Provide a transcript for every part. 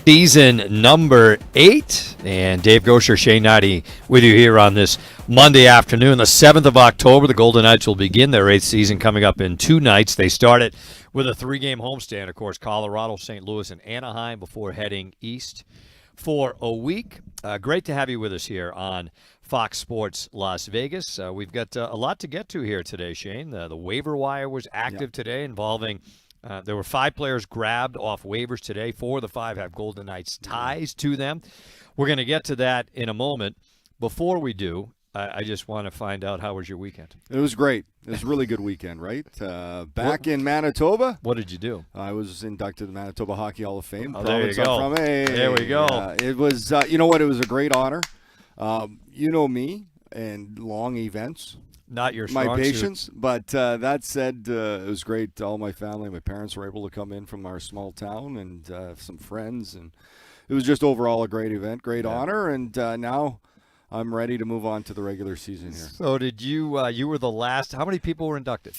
Season number 8, and Dave Goucher, Shane Hnidy with you here on this Monday afternoon, the 7th of October. The Golden Knights will begin their 8th season coming up in 2 nights. They start it with a 3-game homestand, of course, Colorado, St. Louis, and Anaheim before heading east for a week. Great to have you with us here on Fox Sports Las Vegas. We've got a lot to get to here today, Shane. The waiver wire was active today involving there were 5 players grabbed off waivers today. 4 of the 5 have Golden Knights ties to them. We're going to get to that in a moment. Before we do, I just want to find out, how was your weekend? It was great. It was a really good weekend, right? Back in Manitoba. What did you do? I was inducted to the Manitoba Hockey Hall of Fame. Oh, there you go. There we go. It was, you know what, it was a great honor. You know me and long events. Not your strong my patience, suit. But that said, it was great. All my family, my parents were able to come in from our small town, and some friends, and it was just overall a great event, great honor, and now I'm ready to move on to the regular season here. So did you? You were the last. How many people were inducted?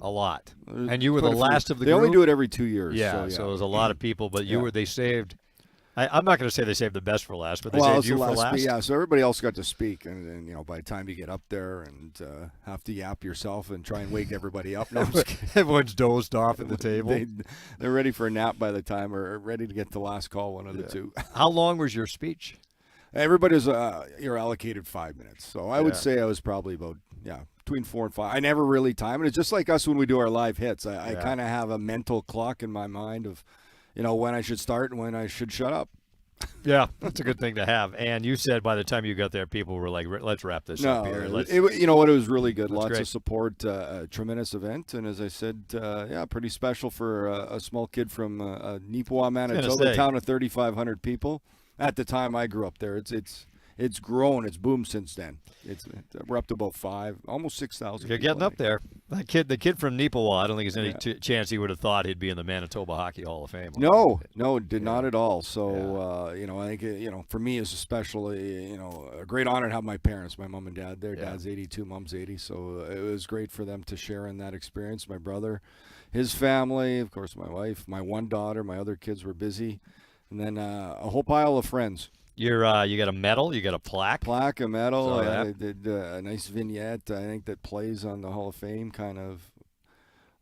A lot, and you were the last of the group. They group? only do it every 2 years. Yeah, so it was a lot of people, but you were. They saved. I'm not going to say they saved the best for last, but they saved you for last. Yeah, so everybody else got to speak, and you know, by the time you get up there and have to yap yourself and try and wake everybody up, everyone's dozed off at the table. They're ready for a nap by the time, or ready to get the last call, one of the two. How long was your speech? Everybody's you're allocated 5 minutes, so I would say I was probably about between 4 and 5. I never really time it. It's just like us when we do our live hits. I kind of have a mental clock in my mind of, you know, when I should start and when I should shut up. Yeah, that's a good thing to have. And you said by the time you got there, people were like, let's wrap this up here. You know what? It was really good. Lots great. Of support, a tremendous event. And as I said, pretty special for a small kid from Nipawa, Manitoba, a town of 3,500 people. At the time I grew up there, it's grown. It's boomed since then. We're up to about 5, almost 6,000. You're getting up there. The kid from Nipawa, I don't think there's any chance he would have thought he'd be in the Manitoba Hockey Hall of Fame. No, not at all. So, you know, I think, for me, it's especially, a great honor to have my parents, my mom and dad. Their dad's 82, mom's 80. So it was great for them to share in that experience. My brother, his family, of course, my wife, my one daughter, my other kids were busy. And then a whole pile of friends. You got a medal, you got a plaque, a medal. I did a nice vignette, I think, that plays on the Hall of Fame, kind of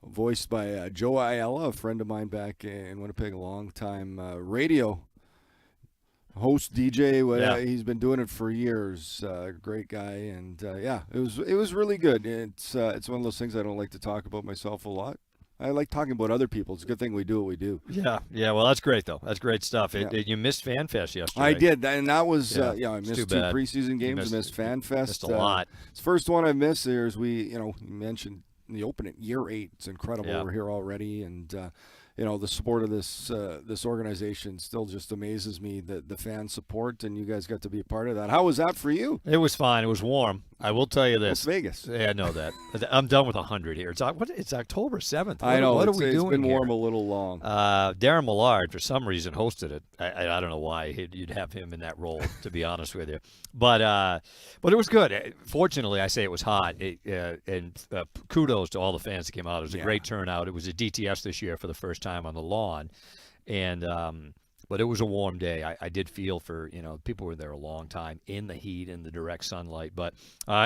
voiced by Joe Ayala, a friend of mine back in Winnipeg, a long time radio host, DJ. He's been doing it for years. Great guy, and it was really good. It's one of those things I don't like to talk about myself a lot. I like talking about other people. It's a good thing we do what we do. Yeah. Well, that's great, though. That's great stuff. You missed FanFest yesterday. I did, and that was, I missed 2 preseason games. I missed FanFest. Missed a lot. It's the first one I missed. You mentioned the opening, year 8. It's incredible. We're here already, and the support of this organization still just amazes me. The fan support, and you guys got to be a part of that. How was that for you? It was fine. It was warm. I will tell you this. It's Vegas. Yeah, I know that. I'm done with 100 here. It's October 7th. I know. What are we doing? It's been warm here? A little long. Darren Millard, for some reason, hosted it. I don't know why you'd have him in that role, to be honest with you. But it was good. Fortunately, I say it was hot. And kudos to all the fans that came out. It was a great turnout. It was a DTS this year for the first time on the lawn. And but it was a warm day. I did feel for, people were there a long time in the heat, in the direct sunlight. But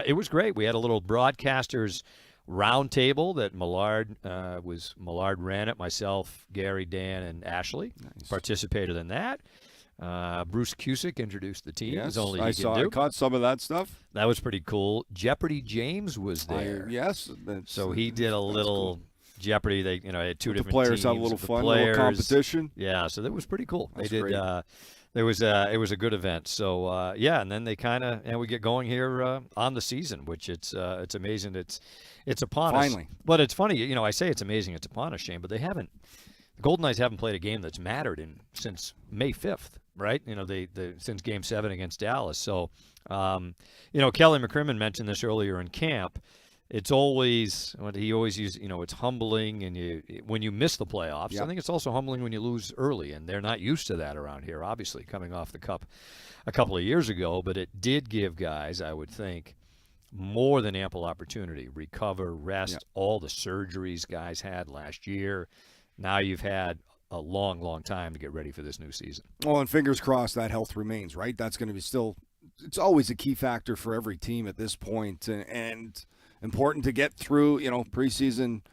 it was great. We had a little broadcasters round table that Millard ran it. Myself, Gary, Dan, and Ashley participated in that. Bruce Cusick introduced the team. Yes, I caught some of that stuff. That was pretty cool. Jeopardy James was there. Yes. So he did a little... Cool. Jeopardy, they had 2 different the players teams. Have a little fun, little competition. Yeah, so that was pretty cool. That's they did. Great. It was a good event. So and then they we get going here on the season, which it's amazing. It's upon us. Finally. But it's funny, I say it's amazing. It's upon us, Shane. But the Golden Knights haven't played a game that's mattered since May 5th, right? Since Game 7 against Dallas. So Kelly McCrimmon mentioned this earlier in camp. It's always what he always uses. It's humbling, and when you miss the playoffs. Yep. I think it's also humbling when you lose early, and they're not used to that around here. Obviously, coming off the cup a couple of years ago, but it did give guys, I would think, more than ample opportunity, recover, rest, all the surgeries guys had last year. Now you've had a long, long time to get ready for this new season. Well, and fingers crossed that health remains, right? That's going to be still – it's always a key factor for every team at this point, and important to get through, preseason –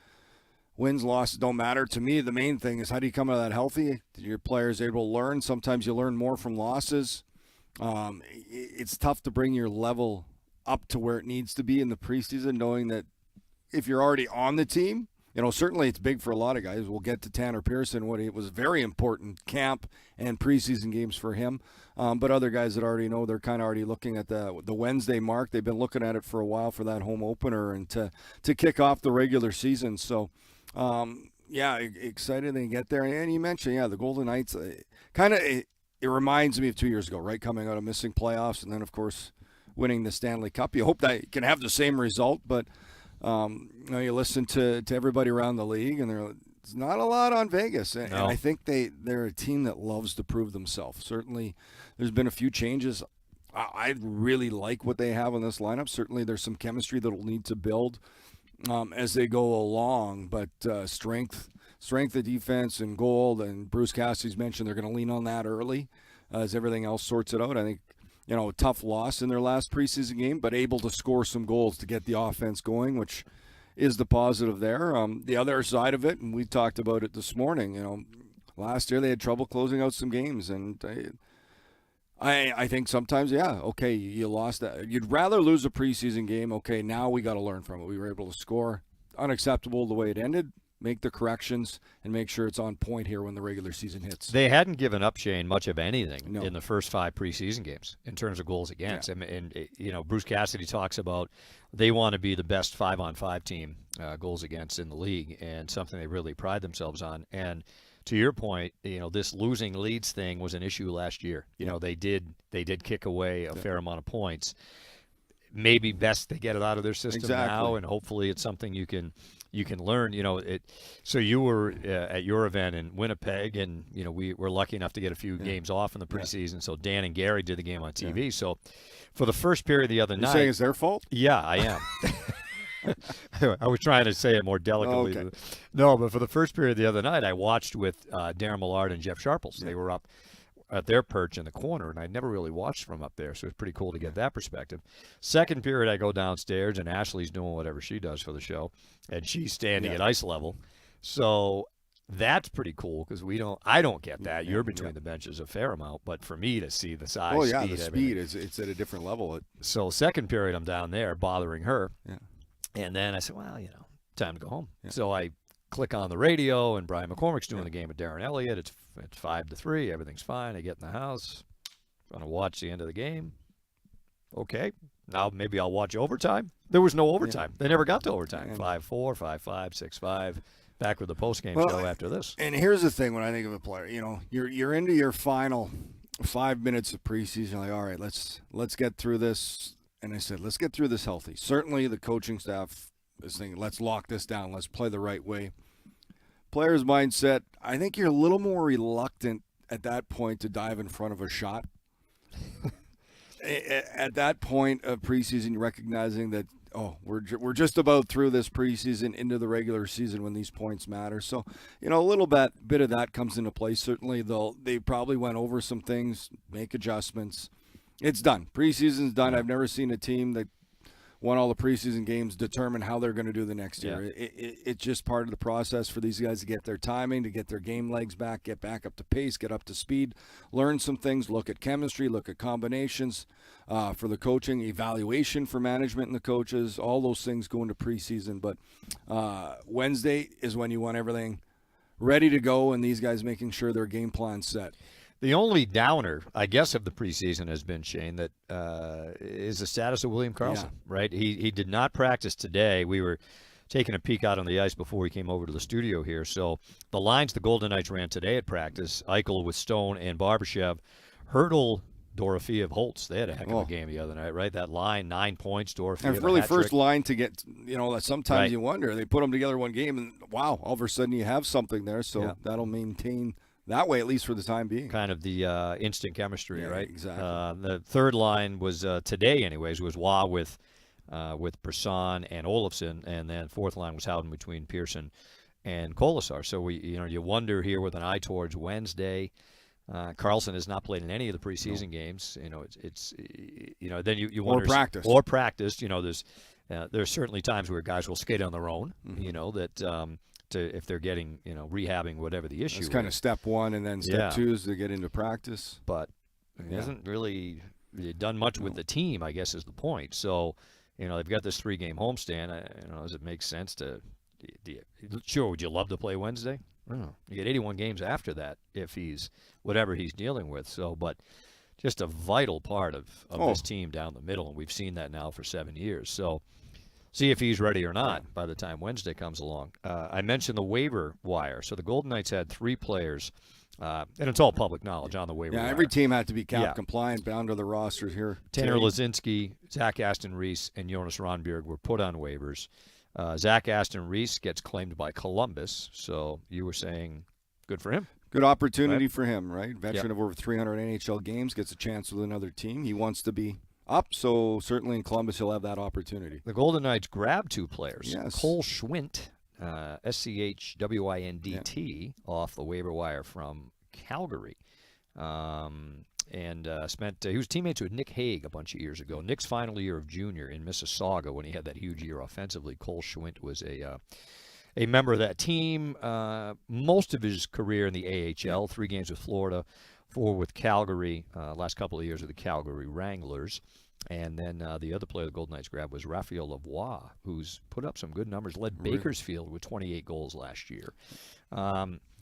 wins, losses don't matter. To me, the main thing is how do you come out of that healthy? Your players able to learn. Sometimes you learn more from losses. It's tough to bring your level up to where it needs to be in the preseason, knowing that if you're already on the team, certainly it's big for a lot of guys. We'll get to Tanner Pearson. It was very important camp and preseason games for him. But other guys that already know, they're kind of already looking at the Wednesday mark. They've been looking at it for a while for that home opener and to kick off the regular season. So, excited they get there. And you mentioned, the Golden Knights, it reminds me of 2 years ago, right? Coming out of missing playoffs and then, of course, winning the Stanley Cup. You hope that you can have the same result, but you listen to everybody around the league, and there's not a lot on Vegas. And I think they're a team that loves to prove themselves. Certainly, there's been a few changes. I really like what they have in this lineup. Certainly, there's some chemistry that will need to build as they go along, but strength of defense and goal, and Bruce Cassidy's mentioned they're going to lean on that early as everything else sorts it out. I think, a tough loss in their last preseason game, but able to score some goals to get the offense going, which is the positive there. The other side of it, and we talked about it this morning, last year they had trouble closing out some games, and I think sometimes, you lost that. You'd rather lose a preseason game. Okay, now we got to learn from it. We were able to score. Unacceptable the way it ended. Make the corrections and make sure it's on point here when the regular season hits. They hadn't given up, Shane, much of anything in the first 5 preseason games in terms of goals against. Yeah. And Bruce Cassidy talks about they want to be the best 5-on-5 team goals against in the league, and something they really pride themselves on. And to your point, this losing leads thing was an issue last year. They did kick away a fair amount of points. Maybe best they get it out of their system now, and hopefully it's something you can learn. So you were at your event in Winnipeg, and we were lucky enough to get a few games off in the preseason. So Dan and Gary did the game on TV. So for the first period the other night, saying it's their fault? Yeah, I am. I was trying to say it more delicately. Okay. No, but for the first period the other night, I watched with Darren Millard and Jeff Sharples. They were up at their perch in the corner, and I'd never really watched from up there, so it's pretty cool to get that perspective. Second period, I go downstairs, and Ashley's doing whatever she does for the show, and she's standing at ice level. So that's pretty cool because I don't get that. You're between the benches a fair amount, but for me to see the size, the speed it's at a different level. So second period, I'm down there bothering her, and then I said, well, time to go home. Yeah. So I click on the radio, and Brian McCormick's doing the game with Darren Elliott. It's 5-3. Everything's fine. I get in the house. Going to watch the end of the game. Okay. Now maybe I'll watch overtime. There was no overtime. They never got to overtime. 5-4, 5-5, 6-5. Back with the postgame show after this. And here's the thing when I think of a player, you're into your final 5 minutes of preseason. You're like, all right, let's get through this. And I said, let's get through this healthy. Certainly the coaching staff is thinking, let's lock this down. Let's play the right way. Player's mindset, I think you're a little more reluctant at that point to dive in front of a shot. At that point of preseason, you're recognizing that, we're just about through this preseason into the regular season when these points matter. So, a little bit of that comes into play. Certainly, they probably went over some things, make adjustments. It's done. Preseason's done. I've never seen a team that won all the preseason games determine how they're going to do the next year. It's just part of the process for these guys to get their timing, to get their game legs back, get back up to pace, get up to speed, learn some things, look at chemistry, look at combinations for the coaching, evaluation for management and the coaches. All those things go into preseason. But Wednesday is when you want everything ready to go, and these guys making sure their game plan's set. The only downer, I guess, of the preseason has been, Shane, that is the status of William Karlsson, right? He did not practice today. We were taking a peek out on the ice before we came over to the studio here. So the lines the Golden Knights ran today at practice, Eichel with Stone and Barbashev, Hurdle, Dorofeev, Holtz. They had a heck of a game the other night, right? That line, 9 points, Dorofeev. And really first line to get, sometimes you wonder. They put them together one game, and wow, all of a sudden you have something there. So that'll maintain that way, at least for the time being. Kind of the instant chemistry, right? Exactly. The third line was today, anyways, was Waugh with Preseason and Olofsson, and then fourth line was Howden between Pearson and Colasar. So you wonder here with an eye towards Wednesday. Carlson has not played in any of the preseason games. It's then you wonder or practiced. There's certainly times where guys will skate on their own. That if they're getting rehabbing whatever the issue. It's kind of step one, and then step two is to get into practice. But he hasn't really done much with the team, I guess, is the point. So they've got this 3-game homestand. Does it make sense to? Sure, would you love to play Wednesday? You get 81 games after that if he's whatever he's dealing with. So, but just a vital part of this team down the middle, and we've seen that now for 7 years. So, see if he's ready or not by the time Wednesday comes along. I mentioned the waiver wire. So the Golden Knights had 3 players, and it's all public knowledge on the waiver wire. Yeah, every team had to be cap compliant, bound to the rosters here. Tanner Laczynski, Zach Aston Reese, and Jonas Ronbjerg were put on waivers. Zach Aston Reese gets claimed by Columbus, so you were saying good for him. Good opportunity for him, right? Veteran of over 300 NHL games, gets a chance with another team. He wants to be up, so certainly in Columbus he'll have that opportunity. The Golden Knights grabbed 2 players. Yes. Cole Schwindt, SCHWINDT, off the waiver wire from Calgary. He was teammates with Nick Hague a bunch of years ago. Nick's final year of junior in Mississauga when he had that huge year offensively. Cole Schwindt was a member of that team most of his career in the AHL, 3 games with Florida, 4 with Calgary, last couple of years with the Calgary Wranglers. And then the other player the Golden Knights grabbed was Raphael Lavoie, who's put up some good numbers, led Bakersfield with 28 goals last year.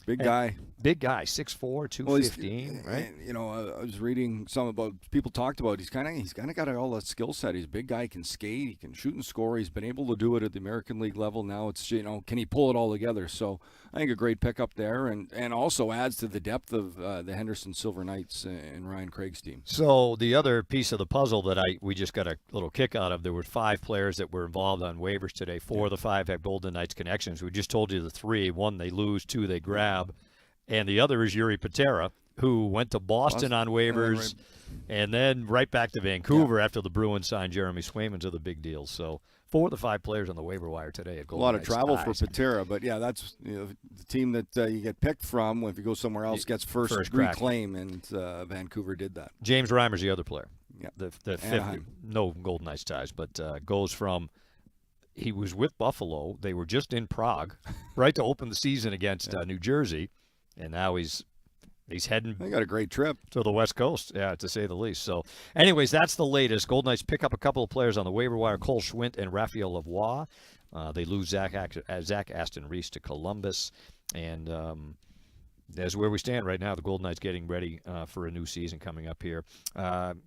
Big guy, 6'4", 215, right? And, I was reading some about people talked about he's kind of got all that skill set. He's a big guy, he can skate, he can shoot and score. He's been able to do it at the American League level. Now it's can he pull it all together? So I think a great pickup there, and also adds to the depth of the Henderson Silver Knights and Ryan Craig's team. So the other piece of the puzzle that we just got a little kick out of, there were 5 players that were involved on waivers today. 4 of the 5 have Golden Knights connections. We just told you the 3. 1 they lose, 2 they grab. And the other is Yuri Patera, who went to Boston on waivers and then right back to Vancouver after the Bruins signed Jeremy Swayman to the big deal. So 4 of the 5 players on the waiver wire today at Golden Knights. A lot of travel for Patera, but that's the team that you get picked from. If you go somewhere else, gets first reclaim, and Vancouver did that. James Reimer's the other player. Yeah, the 5th, no Golden Knights ties, but goes from. He was with Buffalo. They were just in Prague, right to open the season against New Jersey, and now he's heading. They got a great trip to the West Coast, to say the least. So, anyways, that's the latest. Golden Knights pick up a couple of players on the waiver wire: Cole Schwindt and Raphael Lavoie. They lose Zach Aston Reese to Columbus, and that's where we stand right now. The Golden Knights getting ready for a new season coming up here.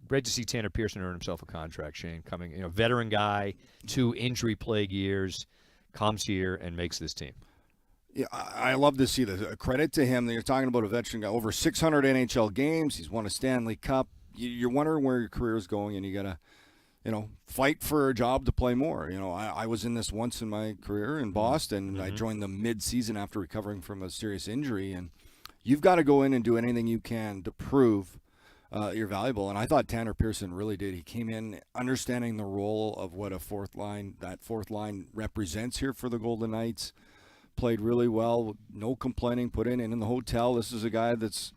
Great to see Tanner Pearson earn himself a contract, Shane. Coming, veteran guy, 2 injury-plagued years, comes here and makes this team. Yeah, I love to see this. Credit to him. You're talking about a veteran guy, over 600 NHL games. He's won a Stanley Cup. You're wondering where your career is going, and you got to, fight for a job to play more. I was in this once in my career in Boston. Mm-hmm. I joined them mid-season after recovering from a serious injury, and you've got to go in and do anything you can to prove you're valuable. And I thought Tanner Pearson really did. He came in understanding the role of what that fourth line represents here for the Golden Knights. Played really well, no complaining, put in the hotel. This is a guy that's,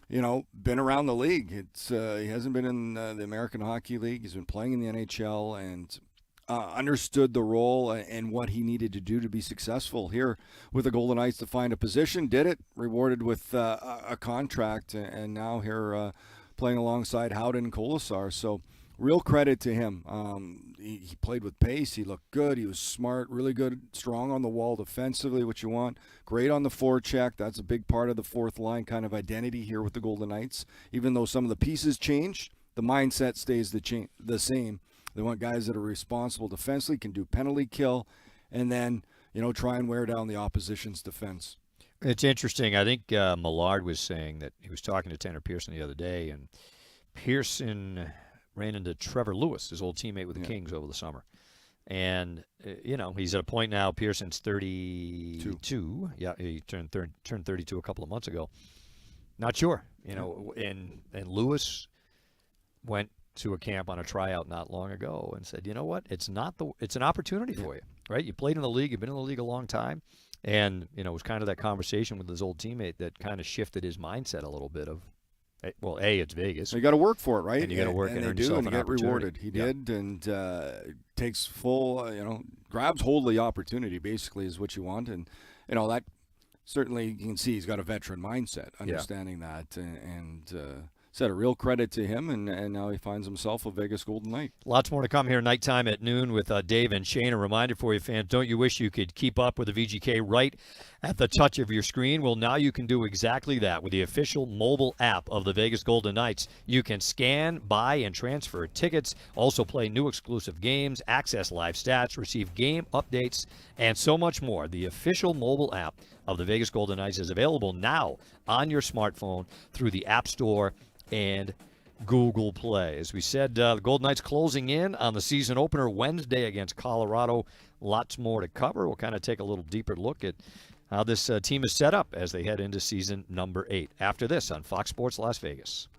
been around the league. He hasn't been in the American Hockey League. He's been playing in the NHL and understood the role and what he needed to do to be successful here with the Golden Knights to find a position. Did it, rewarded with a contract, and now here playing alongside Howden and Colasar. So real credit to him. He played with pace. He looked good. He was smart, really good, strong on the wall defensively, what you want. Great on the forecheck. That's a big part of the fourth line kind of identity here with the Golden Knights. Even though some of the pieces change, the mindset stays the same. They want guys that are responsible defensively, can do penalty kill, and then, try and wear down the opposition's defense. It's interesting. I think Millard was saying that he was talking to Tanner Pearson the other day, and Pearson ran into Trevor Lewis, his old teammate with the Kings over the summer. And, he's at a point now, Pearson's 32. Yeah, he turned 32 a couple of months ago. Not sure, and Lewis went to a camp on a tryout not long ago and said, you know what, it's an opportunity for you, right? You played in the league, you've been in the league a long time. And, it was kind of that conversation with his old teammate that kind of shifted his mindset a little bit of, well, it's Vegas. So you got to work for it, right? And you got to work and earn they do, yourself and an you get opportunity. rewarded. He did, and takes full, grabs hold of the opportunity, basically, is what you want. And, that certainly you can see he's got a veteran mindset, understanding that. And said a real credit to him, and now he finds himself a Vegas Golden Knight. Lots more to come here nighttime at noon with Dave and Shane. A reminder for you fans, don't you wish you could keep up with the VGK right at the touch of your screen? Well, now you can do exactly that with the official mobile app of the Vegas Golden Knights. You can scan, buy, and transfer tickets, also play new exclusive games, access live stats, receive game updates, and so much more. The official mobile app of the Vegas Golden Knights is available now on your smartphone through the App Store and Google Play. As we said, the Golden Knights closing in on the season opener Wednesday against Colorado. Lots more to cover. We'll kind of take a little deeper look at how this team is set up as they head into season number 8. After this on Fox Sports Las Vegas.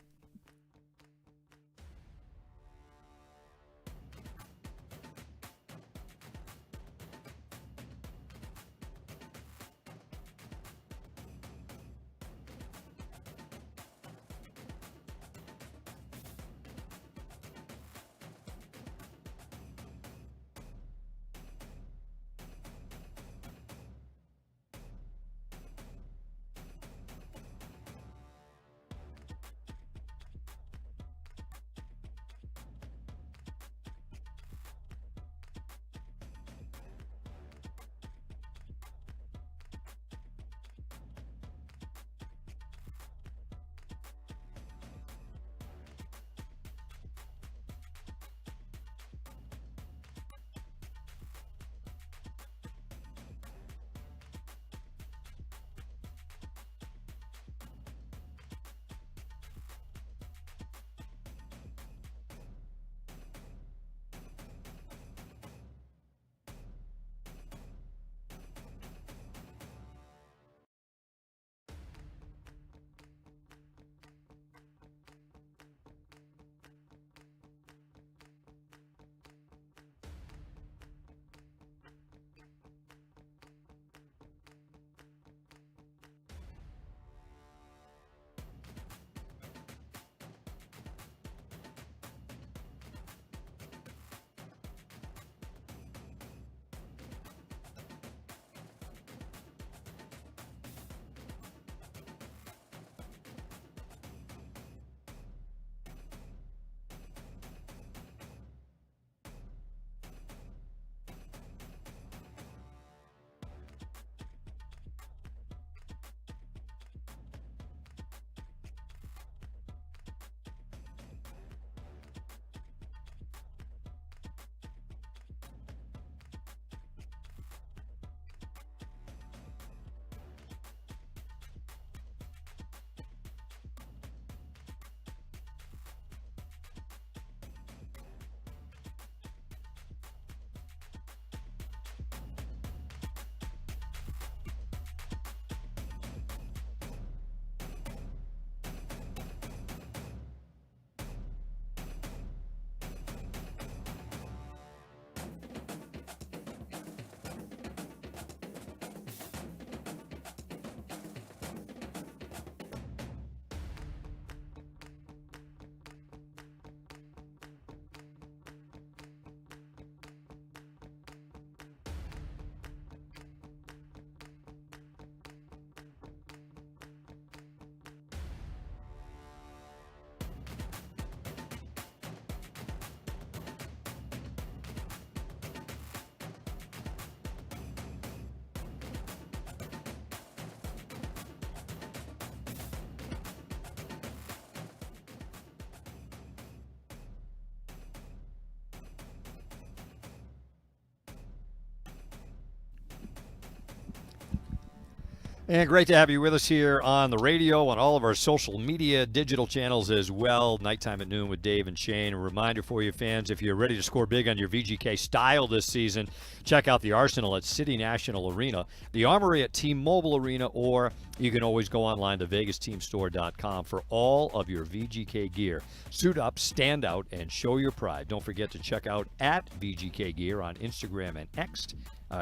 And great to have you with us here on the radio, on all of our social media, digital channels as well. Nighttime at noon with Dave and Shane. A reminder for you fans, if you're ready to score big on your VGK style this season, check out the Arsenal at City National Arena, the Armory at T-Mobile Arena, or you can always go online to VegasTeamStore.com for all of your VGK gear. Suit up, stand out, and show your pride. Don't forget to check out at VGK Gear on Instagram and X.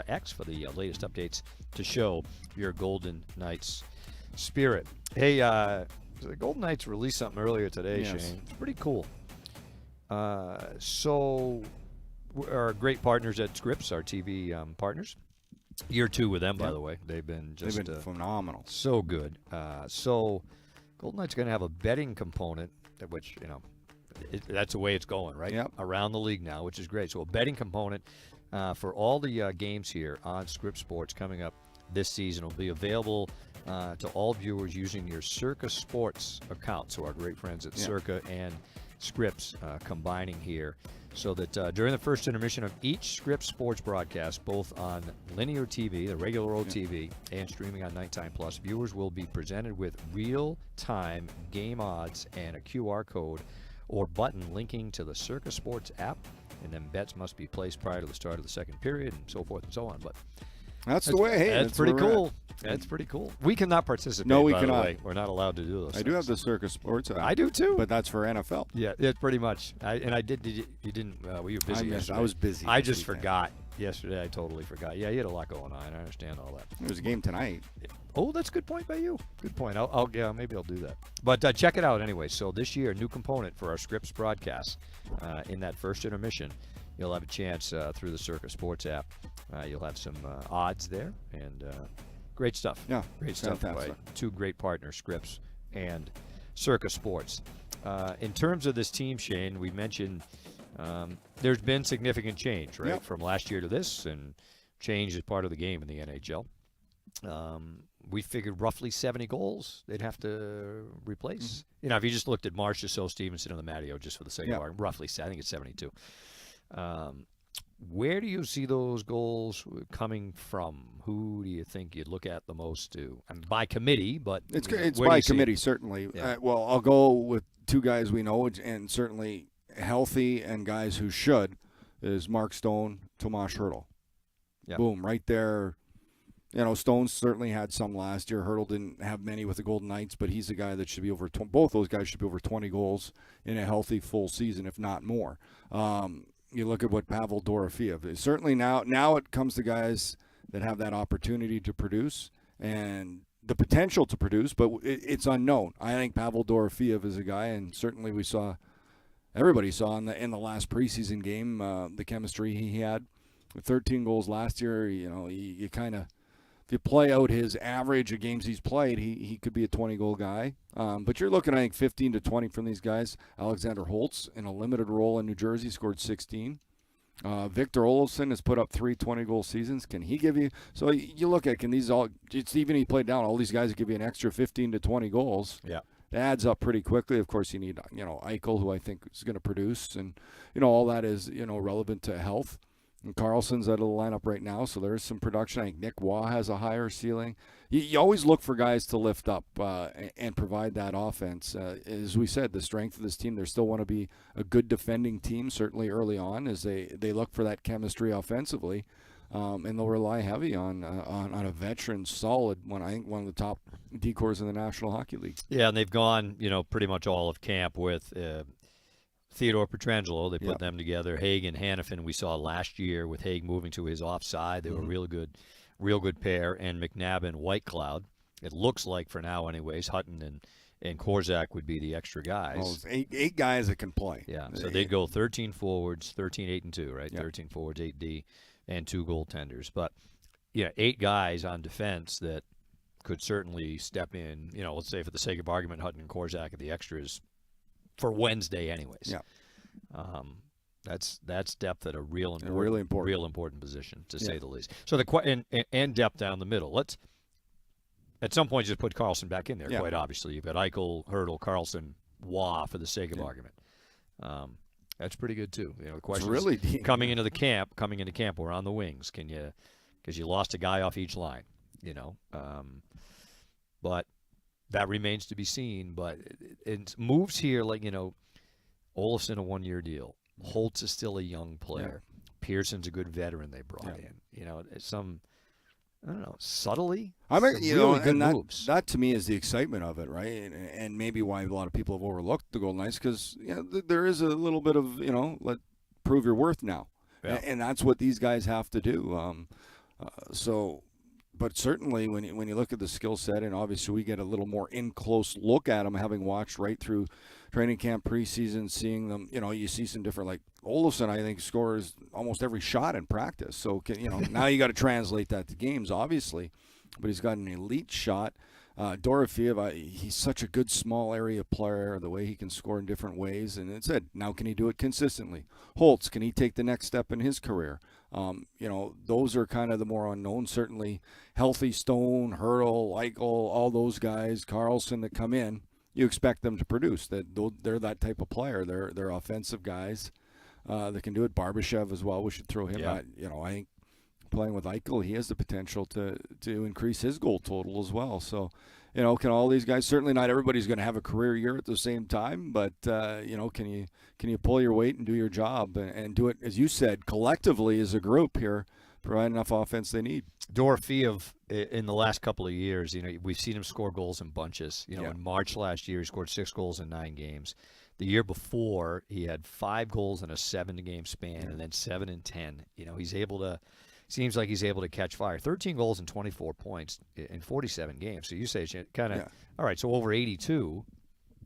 X for the latest updates to show your Golden Knights spirit. Hey, the Golden Knights released something earlier today, Yes. Shane. It's pretty cool. So our great partners at Scripps, our TV partners. Year 2 with them, by the way. They've been phenomenal. So good. So Golden Knights going to have a betting component, which, that's the way it's going, right? Yep. Around the league now, which is great. So a betting component for all the games here on Scripps Sports coming up this season will be available to all viewers using your Circa Sports account. So our great friends at Circa and Scripps combining here, so that during the first intermission of each Scripps Sports broadcast, both on linear TV, the regular old TV, and streaming on Nighttime Plus, viewers will be presented with real-time game odds and a QR code or button linking to the Circa Sports app, and then bets must be placed prior to the start of the second period, and so forth and so on. But that's the way. Hey, that's pretty cool. That's pretty cool. We cannot participate. No, we by cannot. The way. We're not allowed to do those. I do have the Circa Sports app. I do too. But that's for NFL. Yeah, it's pretty much. I did. You didn't? Were you busy yesterday? I was busy. I just forgot yesterday. I totally forgot. Yeah, you had a lot going on. I understand all that. There's a game tonight. Oh, that's a good point by you. Good point. Maybe I'll do that. But check it out anyway. So this year, new component for our Scripps broadcast in that first intermission. You'll have a chance through the Circa Sports app. You'll have some odds there, and great stuff. Yeah, great stuff by two great partners, Scripps and Circa Sports. In terms of this team, Shane, we mentioned there's been significant change, right, from last year to this, and change is part of the game in the NHL. We figured roughly 70 goals they'd have to replace. Mm-hmm. If you just looked at Marsh, Desault, Stevenson, and the Matteo, just for the sake of argument, roughly, I think it's 72. Where do you see those goals coming from? Who do you think you'd look at the most to? And by committee, but it's by committee, certainly. Yeah. Well, I'll go with two guys we know, and certainly healthy and guys who should, is Mark Stone, Tomas Hertl. Yep. Boom, right there. Stone certainly had some last year. Hertl didn't have many with the Golden Knights, but he's a guy that should be over. Both those guys should be over 20 goals in a healthy full season, if not more. You look at what Pavel Dorofeev is. Certainly now it comes to guys that have that opportunity to produce and the potential to produce, but it's unknown. I think Pavel Dorofeev is a guy, and certainly everybody saw in the last preseason game the chemistry he had. With 13 goals last year, you kind of, if you play out his average of games he's played, he could be a 20-goal guy. But you're looking, I think, 15 to 20 from these guys. Alexander Holtz, in a limited role in New Jersey, scored 16. Victor Olofsson has put up 3 20-goal seasons. Can he give you? So you look at, can these all, it's even he played down, all these guys give you an extra 15 to 20 goals. Yeah. It adds up pretty quickly. Of course, you need, Eichel, who I think is going to produce. And, all that is, relevant to health. And Carlson's out of the lineup right now, so there's some production. I think Nick Waugh has a higher ceiling. You always look for guys to lift up and provide that offense. As we said, the strength of this team, they still want to be a good defending team, certainly early on, as they look for that chemistry offensively. And they'll rely heavy on a veteran, solid one. I think one of the top D-cores in the National Hockey League. Yeah, and they've gone, pretty much all of camp with Theodore Pietrangelo. They put them together. Haig and Hannafin we saw last year with Haig moving to his offside. They were real good pair. And McNabb and Whitecloud. It looks like for now anyways, Hutton and Korczak would be the extra guys. Well, eight guys that can play. Yeah, so they'd go 13 forwards, 13, 8, and 2, right? Yep. 13 forwards, 8D, and 2 goaltenders. But, 8 guys on defense that could certainly step in, let's say for the sake of argument, Hutton and Korczak are the extras for Wednesday anyways. Yeah. That's depth at a real important position, to say the least. So and depth down the middle. Let's at some point just put Carlson back in there, quite obviously. You've got Eichel, Hertl, Carlson, Waugh for the sake of argument. That's pretty good too. The question is really deep. Coming into camp, we're on the wings. Can you, because you lost a guy off each line, but that remains to be seen. But it moves here, like, Olofsson a 1-year deal. Holtz is still a young player. Yeah. Pearson's a good veteran they brought in. Some, I don't know, subtly. I mean, really good and moves. That to me is the excitement of it, right? And maybe why a lot of people have overlooked the Golden Knights, because there is a little bit of prove your worth now, and that's what these guys have to do. But certainly when you look at the skill set, and obviously we get a little more in close look at them, having watched right through training camp, preseason, seeing them, you see some different, like Olofsson, I think, scores almost every shot in practice. So, now you got to translate that to games, obviously, but he's got an elite shot. Dorofeev, he's such a good small area player, the way he can score in different ways. And it said, now can he do it consistently? Holtz, can he take the next step in his career? Those are kind of the more unknown. Certainly healthy Stone, Hurdle, Eichel, all those guys, Carlson that come in, you expect them to produce. They're that type of player. They're offensive guys that can do it. Barbashev as well. We should throw him out. I think playing with Eichel, he has the potential to increase his goal total as well. So, can all these guys, certainly not everybody's going to have a career year at the same time, but, can you pull your weight and do your job and do it, as you said, collectively as a group here, provide enough offense they need. Dorofeev, in the last couple of years, we've seen him score goals in bunches. In March last year, he scored 6 goals in 9 games. The year before, he had 5 goals in a 7-game span, and then 7 and 10. He's able to. Seems like he's able to catch fire. 13 goals and 24 points in 47 games. So you say it's kind of, all right, so over 82,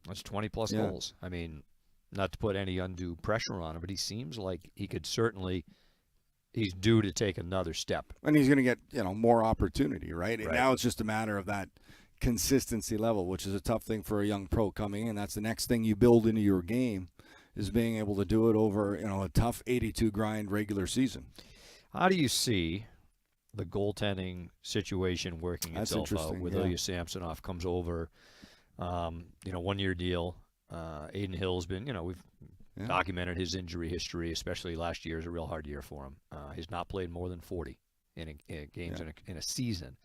that's 20-plus goals. I mean, not to put any undue pressure on him, but he seems like he could certainly – he's due to take another step. And he's going to get, more opportunity, right? And now it's just a matter of that consistency level, which is a tough thing for a young pro coming in. That's the next thing you build into your game is being able to do it over, a tough 82 grind regular season. How do you see the goaltending situation working itself out with Ilya Samsonov comes over, 1-year deal. Aiden Hill's been, we've documented his injury history, especially last year is a real hard year for him. He's not played more than 40 games in a season.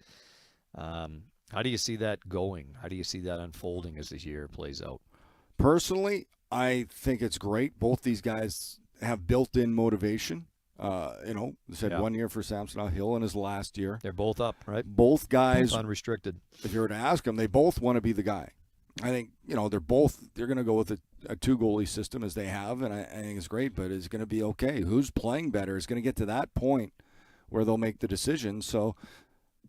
How do you see that going? How do you see that unfolding as this year plays out? Personally, I think it's great. Both these guys have built-in motivation. Said 1 year for Samsonov, Hill in his last year. They're both up, right? Both guys unrestricted. If you were to ask them, they both want to be the guy. I think they're going to go with a 2-goalie system as they have, and I think it's great. But it's going to be okay. Who's playing better is going to get to that point where they'll make the decision. So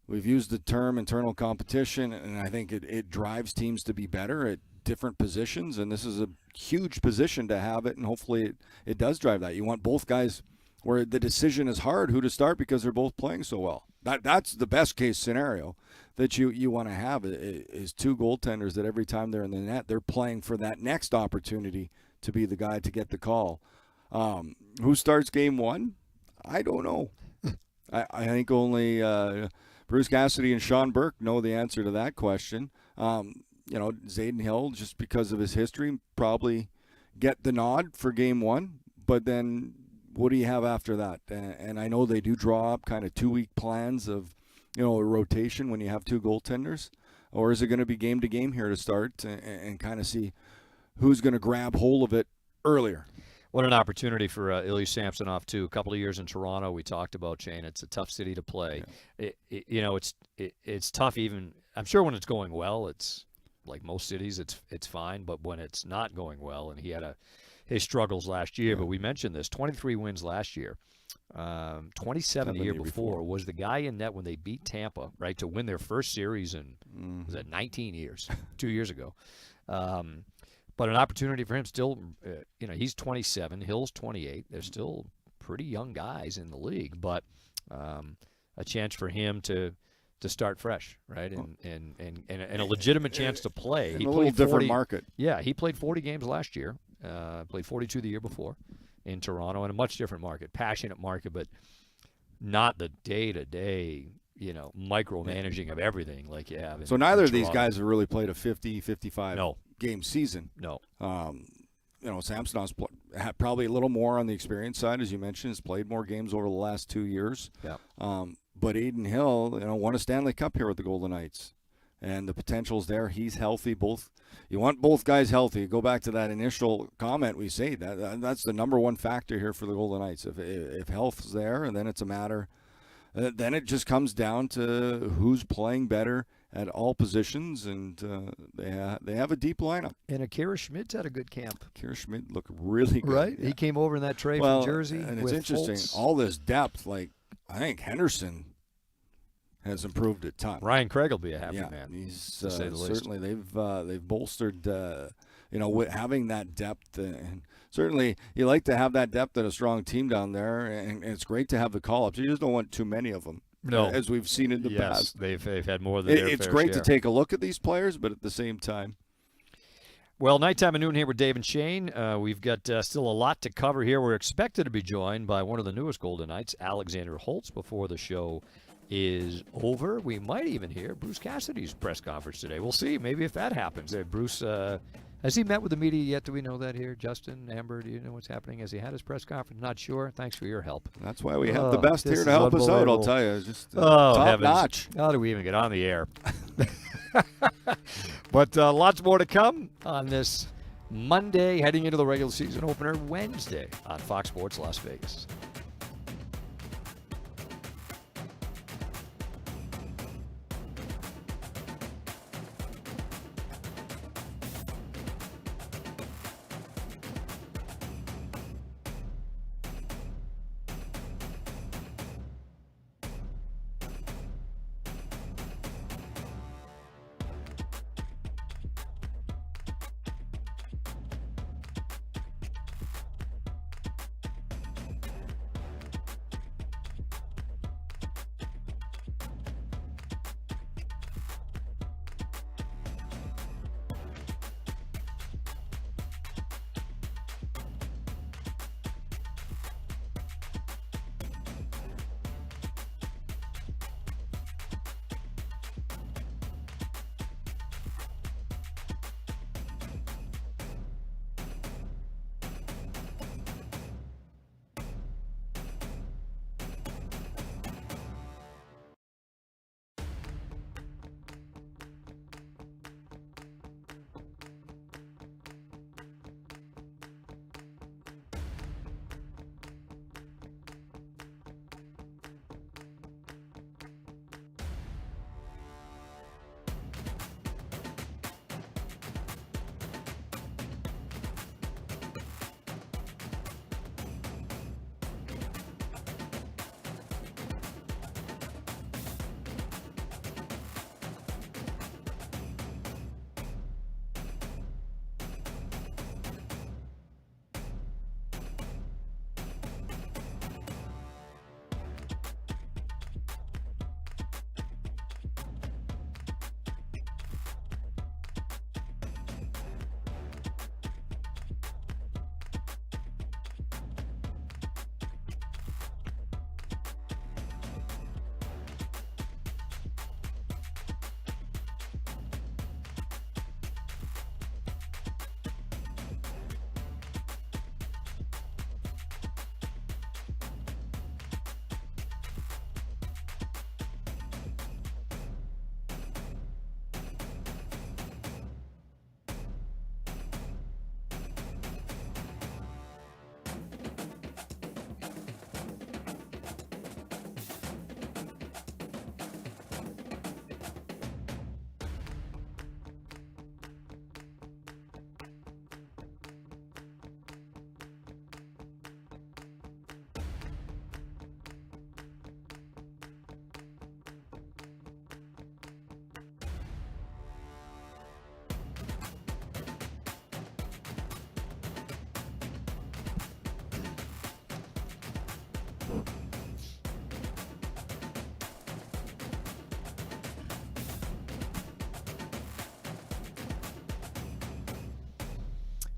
we've used the term internal competition, and I think it drives teams to be better at different positions. And this is a huge position to have it, and hopefully it does drive that. You want both guys where the decision is hard who to start because they're both playing so well. That's the best case scenario that you want to have is 2 goaltenders that every time they're in the net, they're playing for that next opportunity to be the guy to get the call. Who starts game 1? I don't know. I think only Bruce Cassidy and Sean Burke know the answer to that question. Zayden Hill, just because of his history, probably get the nod for game 1, but then what do you have after that? And I know they do draw up kind of 2-week plans of, a rotation when you have 2 goaltenders. Or is it going to be game to game here to start and kind of see who's going to grab hold of it earlier? What an opportunity for Ilya Samsonov, too. A couple of years in Toronto, we talked about, Shane. It's a tough city to play. Yeah. It's tough even – I'm sure when it's going well, it's like most cities, it's fine. But when it's not going well, and he had his struggles last year, but we mentioned this, 23 wins last year. 27 the year before was the guy in net when they beat Tampa, right, to win their first series in, was that 19 years, 2 years ago. But an opportunity for him still, he's 27, Hill's 28. They're still pretty young guys in the league, but a chance for him to start fresh, right, and a legitimate chance to play. He played different market. Yeah, he played 40 games last year. Played 42 the year before in Toronto, in a much different market, passionate market, but not the day-to-day, micromanaging of everything like you have. So neither of these guys have really played a 50, 55 game season. No. Samsonov's had probably a little more on the experience side, as you mentioned. Has played more games over the last 2 years. Yeah. But Aiden Hill, won a Stanley Cup here with the Golden Knights. And the potential's there. He's healthy. You want both guys healthy. Go back to that initial comment we say that's the number one factor here for the Golden Knights. If health's there, and then it's a matter, then it just comes down to who's playing better at all positions, and they have a deep lineup. And Akira Schmidt's had a good camp. Akira Schmidt looked really good. Right, he came over in that trade from Jersey. And it's with interesting. Holtz. All this depth, like I think Henderson. has improved a ton. Ryan Craig will be a happy Yeah, man. he's to say the least. certainly they've bolstered having that depth, and certainly you like to have that depth and a strong team down there, and it's great to have the call-ups. You just don't want too many of them. No, as we've seen in the past. They've had more than their It's fair great share. to take a look at these players, but at the same time. Well, nighttime at noon here with Dave and Shane. We've got still a lot to cover here. We're expected to be joined by one of the newest Golden Knights, Alexander Holtz, before the show is over. We might even hear Bruce Cassidy's press conference today. We'll see. Maybe if that happens. Bruce, has he met with the media yet? Do we know that here? Justin, Amber, do you know what's happening? Has he had his press conference? Not sure. Thanks for your help. That's why we have the best here to help us out, I'll tell you. Just top heavens. notch. How do we even get on the air? But lots more to come on this Monday, heading into the regular season opener Wednesday on Fox Sports Las Vegas.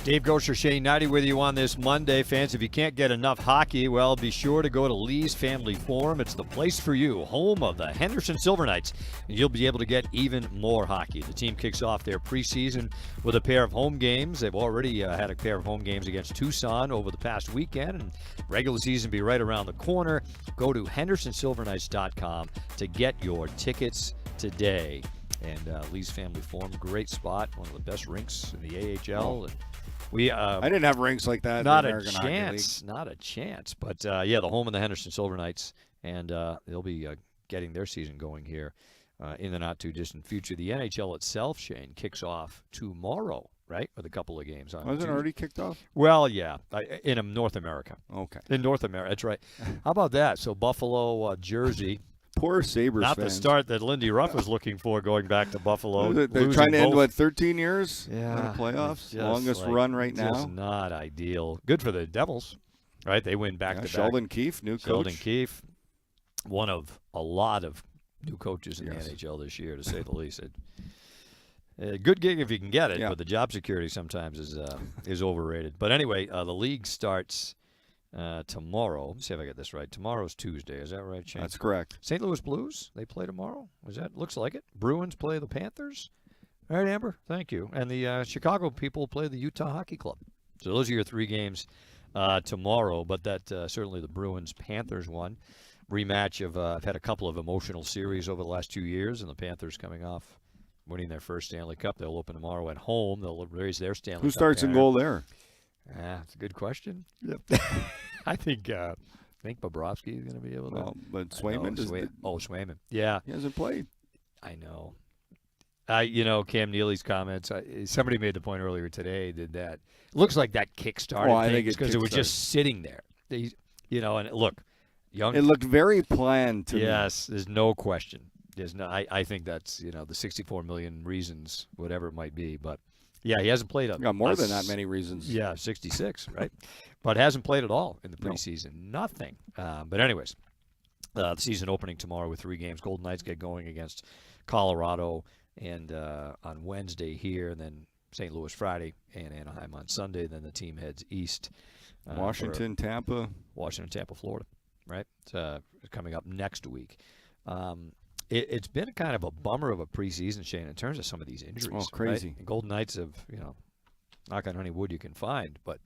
Dave Goucher, Shane Hnidy with you on this Monday. Fans, if you can't get enough hockey, well, be sure to go to Lee's Family Forum. It's the place for you, home of the Henderson Silver Knights, and you'll be able to get even more hockey. The team kicks off their preseason with a pair of home games. They've already had a pair of home games against Tucson over the past weekend, and regular season be right around the corner. Go to HendersonSilverKnights.com to get your tickets today. And Lee's Family Forum, great spot, one of the best rinks in the AHL. And I didn't have rinks like that. Not in a American Hockey chance. Not a chance. But, the home of the Henderson Silver Knights, and they'll be getting their season going here in the not-too-distant future. The NHL itself, Shane, kicks off tomorrow, right, with a couple of games on Wasn't it already kicked off? Well, yeah, in North America. Okay. In North America, that's right. How about that? So Buffalo, Jersey. poor Sabres Not fans. the start that Lindy Ruff was looking for going back to Buffalo. They're trying to end, 13 years in the playoffs? Longest run right now. Just not ideal. Good for the Devils, right? They win back-to-back. Sheldon Keefe, new coach. Sheldon Keefe, one of a lot of new coaches in Yes. the NHL this year, to say the least. A good gig if you can get it, Yeah. but the job security sometimes is overrated. But anyway, the league starts tomorrow. Let me see if I get this right. Tomorrow's Tuesday. Is that right, Shane? That's correct. St. Louis Blues, they play tomorrow. Looks like it. Bruins play the Panthers. All right, Amber, thank you. And the Chicago people play the Utah Hockey Club. So those are your 3 games tomorrow, but that certainly the Bruins-Panthers one. Rematch of I've had a couple of emotional series over the last 2 years, and the Panthers coming off winning their first Stanley Cup. They'll open tomorrow at home. They'll raise their Stanley Cup. Who starts in goal there? That's a good question. Yep. I think Bobrovsky is going to be able to. Well, but Swayman Swayman. Yeah. He hasn't played. I know. Cam Neely's comments. Somebody made the point earlier today that it looks like that kick-started things because it was just sitting there. And look, young. It looked very planned to me. Yes, there's no question. There's no. I think that's the 64 million reasons, whatever it might be, but. Yeah, he hasn't played. Got more than that many reasons. Yeah, 66, right? But hasn't played at all in the preseason. No. Nothing. But anyways, the season opening tomorrow with 3 games. Golden Knights get going against Colorado and on Wednesday here, and then St. Louis Friday and Anaheim on Sunday. Then the team heads east. Washington, Tampa, Florida, right? Coming up next week. It's been kind of a bummer of a preseason, Shane, in terms of some of these injuries. Oh, crazy. Right? Golden Knights have, knock on any wood you can find, but,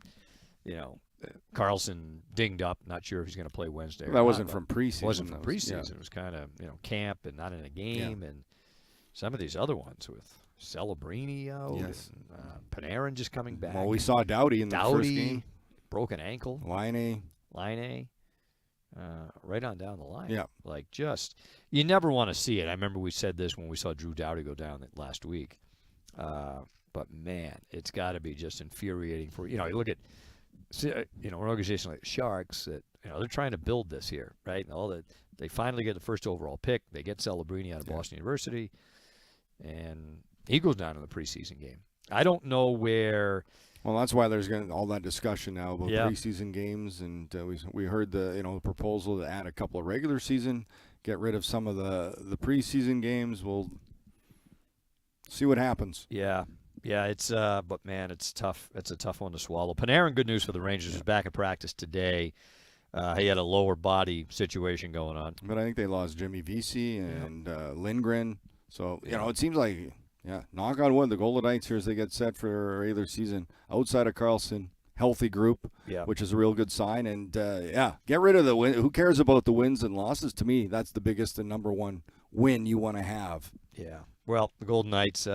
Carlson dinged up. Not sure if he's going to play Wednesday. That wasn't from preseason. It wasn't from preseason. It was kind of, camp and not in a game. And some of these other ones with Celebrini out. Yes. And, Panarin just coming back. Well, we saw Doughty in the first game. Broken ankle. Line A. Right on down the line. Yeah. You never want to see it. I remember we said this when we saw Drew Doughty go down last week. But, man, it's got to be just infuriating for, you look at, an organization like the Sharks that, they're trying to build this here, right? They finally get the first overall pick. They get Celebrini out of Boston University, and he goes down in the preseason game. I don't know where. Well, that's why there's all that discussion now about preseason games, and we heard the proposal to add a couple of regular season, get rid of some of the preseason games. We'll see what happens. Yeah, but man, it's tough. It's a tough one to swallow. Panarin, good news for the Rangers, is back at practice today. He had a lower body situation going on, but I think they lost Jimmy Vesey and Lindgren. So it seems like. Yeah, knock on wood, the Golden Knights here as they get set for a regular season. Outside of Carlson, healthy group, which is a real good sign. And, get rid of the win. Who cares about the wins and losses? To me, that's the biggest and number one win you want to have. Yeah. Well, the Golden Knights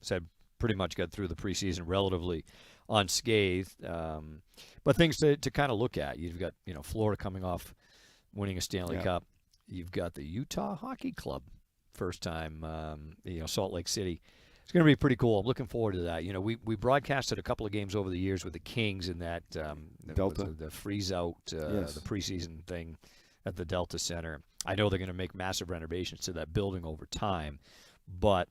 said pretty much got through the preseason relatively unscathed. But things to kind of look at. You've got, Florida coming off winning a Stanley Cup. You've got the Utah Hockey Club. First time, Salt Lake City. It's going to be pretty cool. I'm looking forward to that. We broadcasted a couple of games over the years with the Kings in that Delta, the freeze out, the preseason thing at the Delta Center. I know they're going to make massive renovations to that building over time, but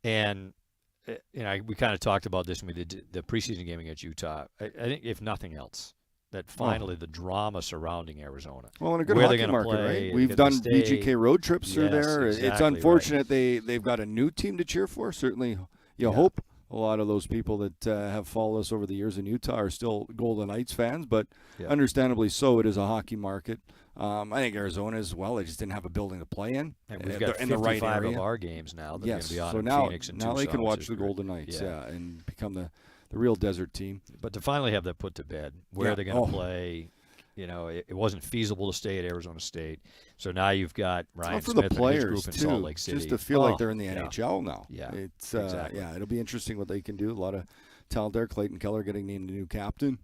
we kind of talked about this when we did the preseason game against Utah. I think if nothing else, that finally the drama surrounding Arizona. Well, in a good hockey market, right? We've done VGK road trips through there. Exactly, it's unfortunate they've got a new team to cheer for. Certainly, you hope a lot of those people that have followed us over the years in Utah are still Golden Knights fans, but understandably so. It is a hockey market. I think Arizona as well. They just didn't have a building to play in. And we've got 55 in the right area of our games now. That are going to be on so in now, Phoenix and now Tucson, they can watch the Golden Knights, and become the real desert team. But to finally have that put to bed, where they're going to play, it wasn't feasible to stay at Arizona State. So now you've got Ryan for Smith the players and his group in too, Salt Lake City. just to feel like they're in the NHL now. Yeah, it's exactly. It'll be interesting what they can do. A lot of talent there. Clayton Keller getting named the new captain.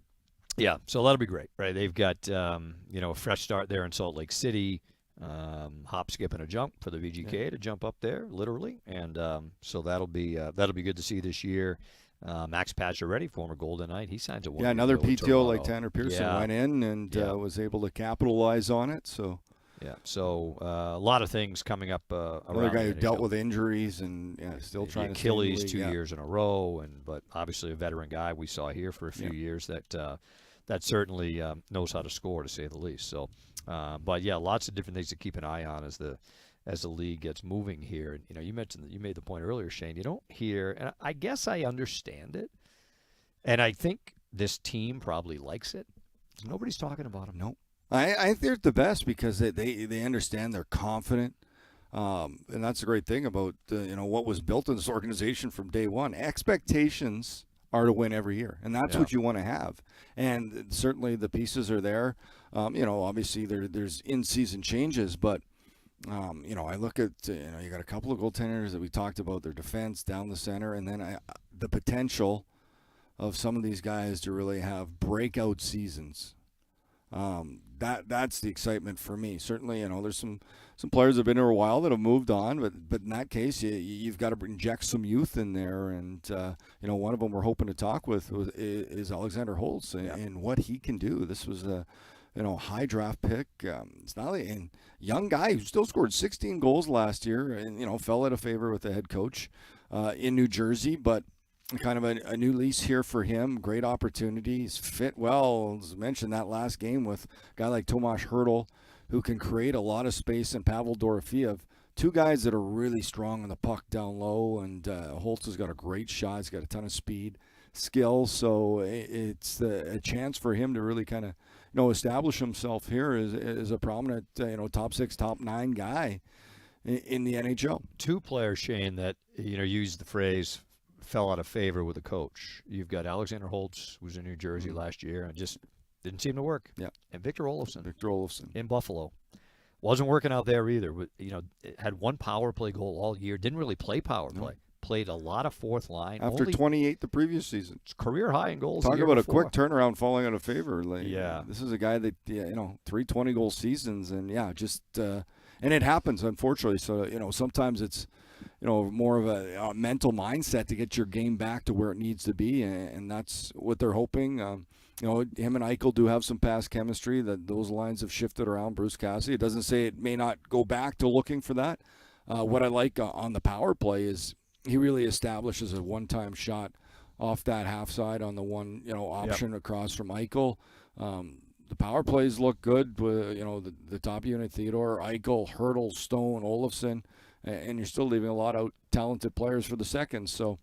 Yeah, so that'll be great, right? They've got a fresh start there in Salt Lake City. Hop, skip, and a jump for the VGK to jump up there, literally, and so that'll be good to see this year. Max Pacioretty, former Golden Knight, he signs a another PTO like Tanner Pearson went in and was able to capitalize on it. So Yeah. So a lot of things coming up around. Another guy who the dealt NHL. with injuries and still trying to stay in the Achilles league. 2 years in a row, but obviously a veteran guy we saw here for a few years that certainly knows how to score, to say the least. So, but yeah, lots of different things to keep an eye on as the league gets moving here. And you mentioned you made the point earlier, Shane. You don't hear, and I guess I understand it, and I think this team probably likes it. Nobody's talking about them. Nope. I think they're the best because they understand, they're confident, and that's a great thing about what was built in this organization from day one. Expectations are to win every year, and that's what you want to have. And certainly the pieces are there. Obviously there's in-season changes, but I look at you got a couple of goaltenders that we talked about, their defense down the center, and then the potential of some of these guys to really have breakout seasons. That's the excitement for me. Certainly, there's some players that have been here a while that have moved on, but in that case, you've got to inject some youth in there. And one of them we're hoping to talk with is Alexander Holtz and what he can do. This was a high draft pick. It's not a young guy who still scored 16 goals last year, and fell out of favor with the head coach in New Jersey, but kind of a new lease here for him. Great opportunities. Fit well, as mentioned, that last game with a guy like Tomas Hertl, who can create a lot of space, and Pavel Dorofeev. Two guys that are really strong on the puck down low, and Holtz has got a great shot. He's got a ton of speed, skill, so it's a chance for him to really kind of establish himself here as a prominent top 6, top 9 guy in the NHL. Two players, Shane, that used the phrase fell out of favor with the coach. You've got Alexander Holtz, who was in New Jersey last year and just didn't seem to work. Yeah. And Victor Olofsson in Buffalo. Wasn't working out there either. But, had one power play goal all year. Didn't really play power play. Played a lot of fourth line. After 28 the previous season. It's career high in goals. Talk about a quick turnaround falling out of favor. This is a guy that, 3 20-goal seasons. And, and it happens, unfortunately. So, sometimes it's, more of a mental mindset to get your game back to where it needs to be, and that's what they're hoping. Him and Eichel do have some past chemistry. That those lines have shifted around. Bruce Cassidy. It doesn't say it may not go back to looking for that. What I like on the power play is he really establishes a one-time shot off that half side on the one option across from Eichel. The power plays look good. The top unit: Theodore, Eichel, Hertl, Stone, Olofsson. And you're still leaving a lot of talented players for the seconds. So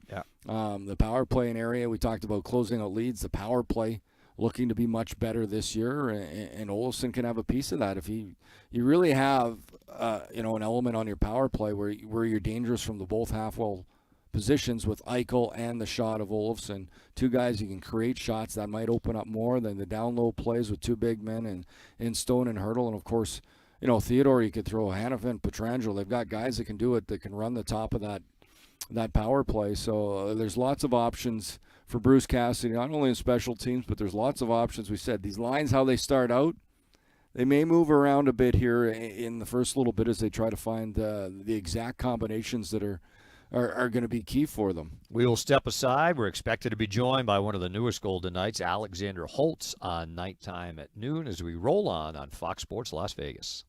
the power play area, we talked about closing out leads. The power play looking to be much better this year, and Olofsson can have a piece of that. If you really have an element on your power play where you're dangerous from the both half-wall positions with Eichel and the shot of Olofsson, two guys you can create shots that might open up more than the down-low plays with two big men and Stone and Hertl, and of course Theodore, you could throw Hanifin, Pietrangelo. They've got guys that can do it, that can run the top of that power play. So there's lots of options for Bruce Cassidy, not only in special teams, but there's lots of options. We said these lines, how they start out, they may move around a bit here in the first little bit as they try to find the exact combinations that are going to be key for them. We will step aside. We're expected to be joined by one of the newest Golden Knights, Alexander Holtz, on nighttime at noon as we roll on Fox Sports Las Vegas.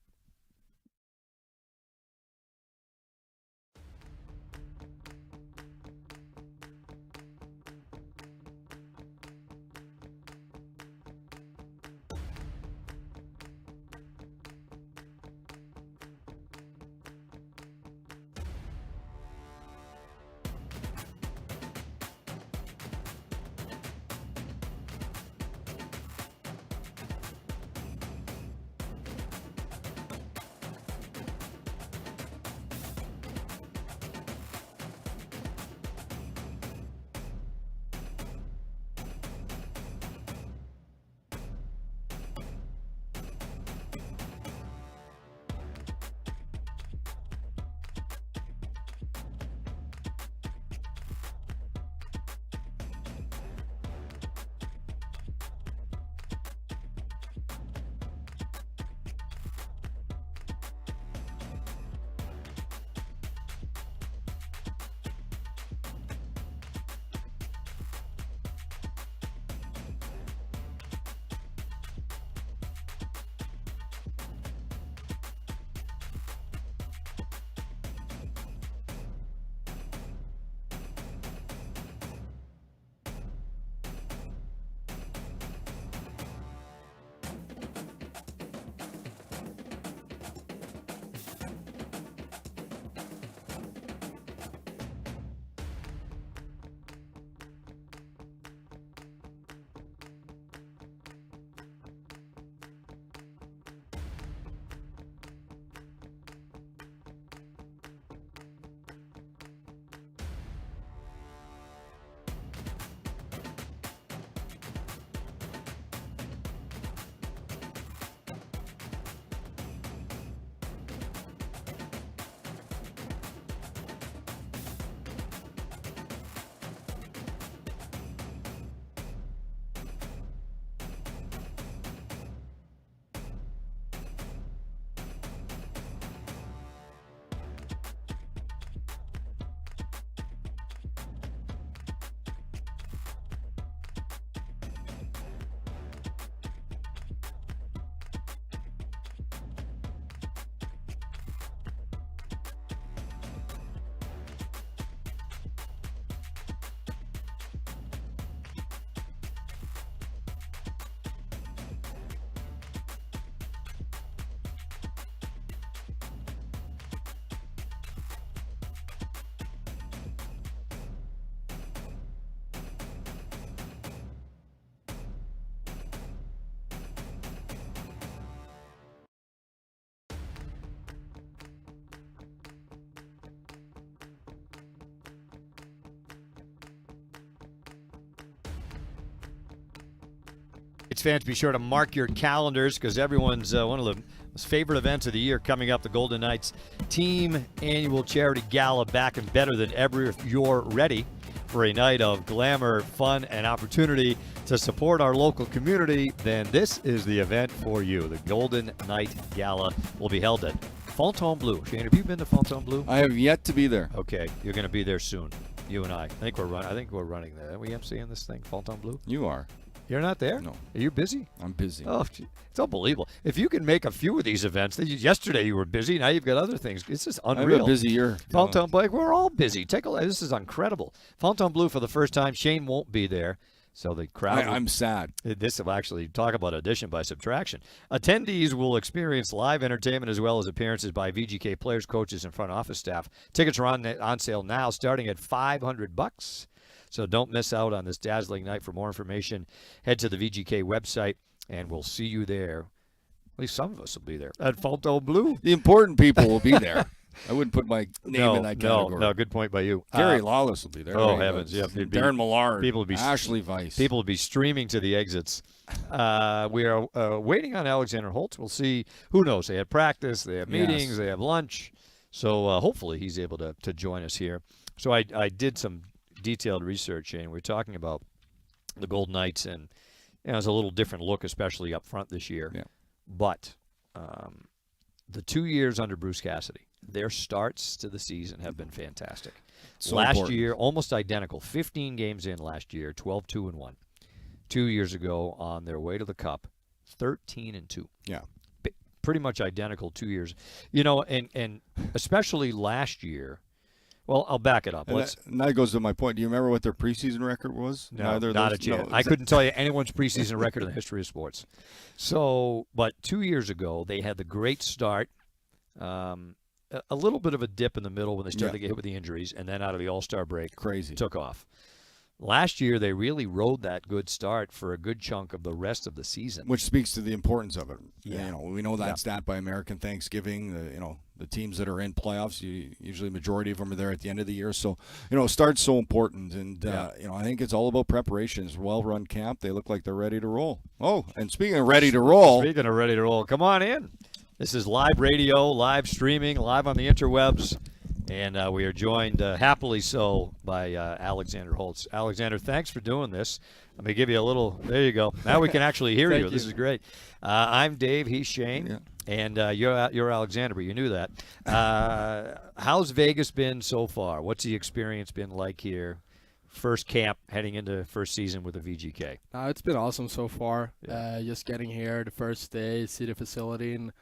Fans, be sure to mark your calendars because everyone's one of the most favorite events of the year coming up, the Golden Knights Team Annual Charity Gala, back and better than ever. If you're ready for a night of glamour, fun, and opportunity to support our local community, then this is the event for you. The Golden Knight Gala will be held at Fontainebleau. Shane, have you been to Fontainebleau? I have yet to be there. Okay, you're going to be there soon. You and I. I think we're running there. Are we emceeing this thing, Fontainebleau? You are. You're not there? No. Are you busy? I'm busy. Oh, gee, it's unbelievable. If you can make a few of these events, yesterday you were busy, now you've got other things. It's just unreal. I have a busy year. Fontainebleau, we're all busy. Take a look. This is incredible. Fontainebleau for the first time. Shane won't be there, so the crowd. I'm sad. This will actually talk about addition by subtraction. Attendees will experience live entertainment as well as appearances by VGK players, coaches, and front office staff. Tickets are on sale now, starting at $500. So don't miss out on this dazzling night. For more information, head to the VGK website, and we'll see you there. At least some of us will be there at Fontainebleau. The important people will be there. I wouldn't put my name in that category. No, good point by you. Gary Lawless will be there. Oh, heavens, yeah. Darren Millard, Ashley Weiss. People will be streaming to the exits. We are waiting on Alexander Holtz. We'll see. Who knows? They have practice. They have meetings. They have lunch. So hopefully he's able to join us here. So I did some detailed research, and we're talking about the Golden Knights, and it was a little different look, especially up front this year. Yeah. But the 2 years under Bruce Cassidy, their starts to the season have been fantastic. So last important. year, almost identical. 15 games in last year, 12-2-1. 2 years ago, on their way to the Cup, 13-2. Yeah. Pretty much identical 2 years. You know, and especially last year. Well, I'll back it up. And that goes to my point. Do you remember what their preseason record was? No, not a chance. I couldn't tell you anyone's preseason record in the history of sports. So, but 2 years ago, they had the great start, a little bit of a dip in the middle when they started to get hit with the injuries, and then out of the All-Star break, took off. Last year, they really rode that good start for a good chunk of the rest of the season, which speaks to the importance of it. Yeah. You know, we know that stat by American Thanksgiving. The teams that are in playoffs, usually majority of them are there at the end of the year. So, start's so important, and I think it's all about preparations. Well-run camp. They look like they're ready to roll. Oh, and speaking of ready to roll, come on in. This is live radio, live streaming, live on the interwebs. And we are joined, happily so, by Alexander Holtz. Alexander, thanks for doing this. Let me give you a little – there you go. Now we can actually hear you. This is great. I'm Dave. He's Shane. Yeah. And you're Alexander, but you knew that. How's Vegas been so far? What's the experience been like here? First camp heading into first season with the VGK. It's been awesome so far. Yeah. Just getting here the first day, see the facility, and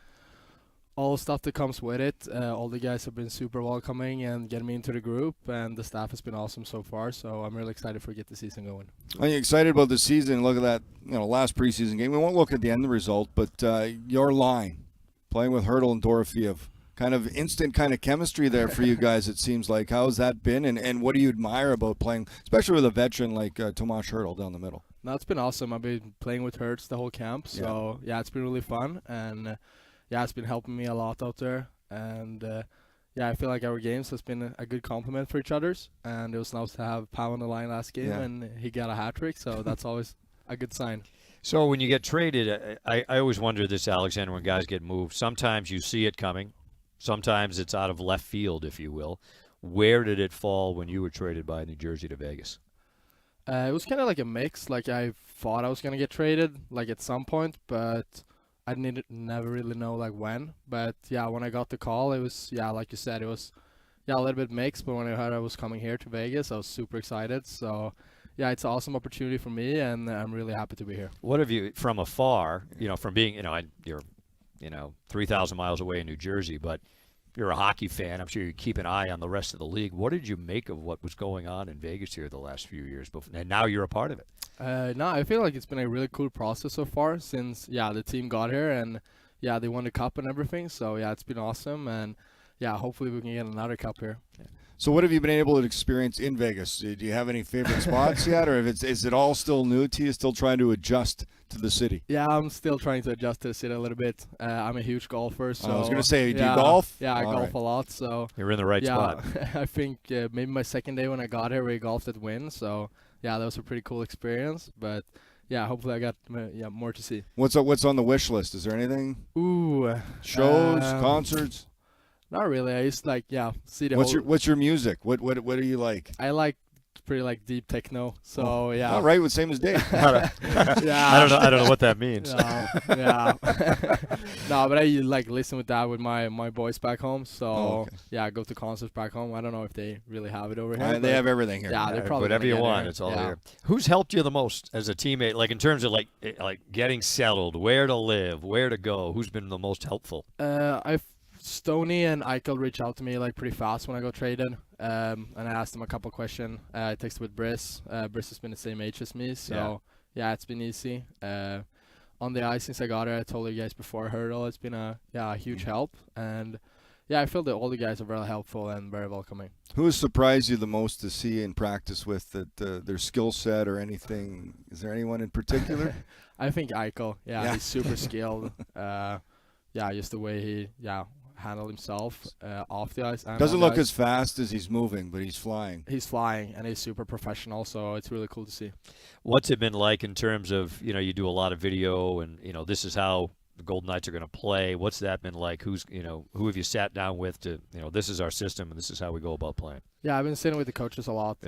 all the stuff that comes with it. All the guys have been super welcoming and getting me into the group, and the staff has been awesome so far. So I'm really excited for get the season going. Are you excited about the season? Look at that, last preseason game. We won't look at the end result, but your line, playing with Hurdle and Dorofeev, kind of instant kind of chemistry there for you guys. It seems like. How's that been, and what do you admire about playing, especially with a veteran like Tomas Hurdle down the middle? No, it's been awesome. I've been playing with Hertz the whole camp, so it's been really fun, and it's been helping me a lot out there, and I feel like our games has been a good compliment for each other's, and it was nice to have Pau on the line last game, and he got a hat trick, so that's always a good sign. So when you get traded, I always wonder this, Alexander, when guys get moved. Sometimes you see it coming. Sometimes it's out of left field, if you will. Where did it fall when you were traded by New Jersey to Vegas? It was kind of like a mix. Like, I thought I was going to get traded, at some point, but I never really know, when. But, when I got the call, it was, like you said, it was, a little bit mixed. But when I heard I was coming here to Vegas, I was super excited. So, it's an awesome opportunity for me, and I'm really happy to be here. What have you, from afar, from being, you're 3,000 miles away in New Jersey, but you're a hockey fan. I'm sure you keep an eye on the rest of the league. What did you make of what was going on in Vegas here the last few years? And now you're a part of it. No, I feel like it's been a really cool process so far since, the team got here, and, they won the cup and everything. So, it's been awesome, and, hopefully we can get another cup here. Yeah. So what have you been able to experience in Vegas? Do you have any favorite spots yet, or is it all still new to you, still trying to adjust to the city? Yeah, I'm still trying to adjust to the city a little bit. I'm a huge golfer. So I was going to say, do you golf? Yeah, I golf a lot. So you're in the right spot. I think maybe my second day when I got here, we golfed at Wynn. So, that was a pretty cool experience. But, yeah, hopefully I got more to see. What's on the wish list? Is there anything? Ooh, Shows, concerts? not really. I used to see the What's your music? What do you like? I like pretty deep techno. So yeah. All right, same as Dave. Yeah. I don't know what that means. Yeah. No, but I listen with that with my boys back home. So yeah, I go to concerts back home. I don't know if they really have it over here. They have everything here. Yeah, they're probably whatever you want. It's all here. Who's helped you the most as a teammate? Like in terms of like getting settled, where to live, where to go. Who's been the most helpful? Stoney and Eichel reached out to me pretty fast when I got traded, and I asked them a couple questions. I texted with Briss. Briss has been the same age as me, so yeah, it's been easy. On the ice since I got here, I told you guys before hurdle, it's been a huge help, and yeah, I feel that all the guys are very helpful and very welcoming. Who has surprised you the most to see in practice with their skill set or anything? Is there anyone in particular? I think Eichel. Yeah, he's super skilled. Just the way he handle himself off the ice. Doesn't look as fast as he's moving, but he's flying. He's flying, and he's super professional, so it's really cool to see. What's it been like in terms of, you do a lot of video and, this is how the Golden Knights are going to play. What's that been like? Who have you sat down with to, this is our system and this is how we go about playing? Yeah, I've been sitting with the coaches a lot,